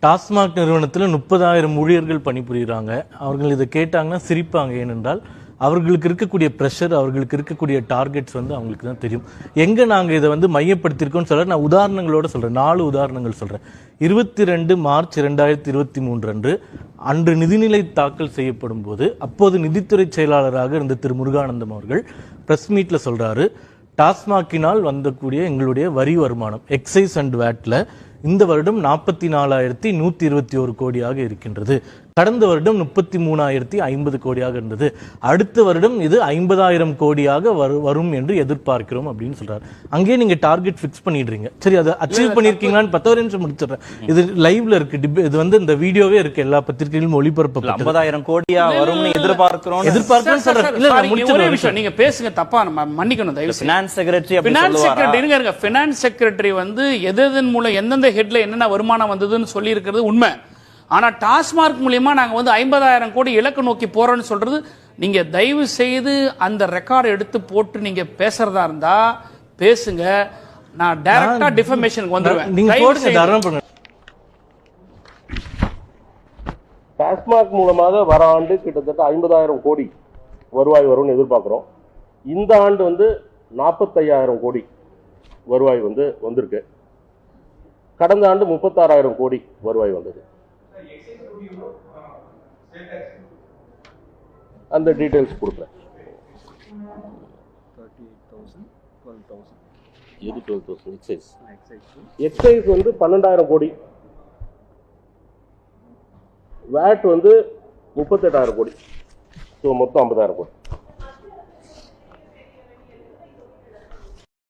டாஸ்மாக் நிறுவனத்தில் 30,000 ஊழியர்கள் பணிபுரிகிறாங்க. அவர்கள் இதை கேட்டாங்கன்னா சிரிப்பாங்க. ஏனென்றால் அவர்களுக்கு இருக்கக்கூடிய ப்ரெஷர், அவர்களுக்கு இருக்கக்கூடிய டார்கெட்ஸ் அவங்களுக்கு தான் தெரியும். எங்கே நாங்கள் இதை மையப்படுத்தியிருக்கோம்னு சொல்கிறேன். நான் உதாரணங்களோட சொல்கிறேன், 4 உதாரணங்கள் சொல்கிறேன். 22 மார்ச் 2023 அன்று நிதிநிலை தாக்கல் செய்யப்படும் போது அப்போது நிதித்துறை செயலாளராக இருந்த திரு முருகானந்தம் அவர்கள் பிரஸ் மீட்ல சொல்றாரு, டாஸ்மாக்கினால் வந்தக்கூடிய எங்களுடைய வரி வருமானம் எக்ஸைஸ் அண்ட் வேட்ல இந்த வருடம் 44,121 கோடியாக இருக்கின்றது. கடந்த வருடம் 33,050 கோடியாக இருந்தது. அடுத்த வருடம் இது 50,000 கோடியாக வரும் என்று எதிர்பார்க்கிறோம் அப்படின்னு சொல்றாரு. அங்கேயே நீங்க டார்கெட் ஃபிக்ஸ் பண்ணிடுறீங்க. சரி, அதை அச்சீவ் பண்ணிருக்கீங்களான்னு 10 நிமிஷம் முடிச்சிடுறேன். இது லைவ்ல இருக்கு, இது இந்த வீடியோவே இருக்கு, எல்லா பத்திரிகையிலும் ஒளிபரப்பப்பட்டது. 50,000 கோடியா வரும்னு எதிர்பார்க்கிறோம் சொல்றேன். இல்ல ஒரே விஷயம் நீங்க பேசுங்க, தப்பா மன்னிக்கணும் தயவு. ஃபினான்ஸ் செக்ரட்டரி இருங்க, ஃபினான்ஸ் செக்ரட்டரி எதன் மூலம் எந்தெந்த ஹெட்ல என்னென்ன வருமானம் வந்ததுன்னு சொல்லி இருக்கிறது உண்மை. ஆனா டாஸ்மார்க் மூலமா நாங்க 50,000 கோடி இலக்கு நோக்கி போறோம்னு சொல்றது, நீங்க தயவு செய்து அந்த ரெக்கார்ட் எடுத்து போட்டு நீங்க பேசுறதா இருந்தா பேசுங்க. நான் டைரக்டா டிஃபமேஷனுக்கு வந்துருவேன். நீங்க போடுங்க. டாஸ்மாக் மூலமாக வர ஆண்டு கிட்டத்தட்ட 50,000 கோடி வருவாய் வரும்னு எதிர்பார்க்கிறோம். இந்த ஆண்டு 45,000 கோடி வருவாய் வந்திருக்கு. கடந்த ஆண்டு 36,000 கோடி வருவாய் வந்தது. அந்த டீடைல்ஸ் கொடுக்குறேன். எக்ஸைஸ் 12,000 கோடி, வேட் 38,000 கோடி, ஸோ மொத்தம் 50,000 கோடி.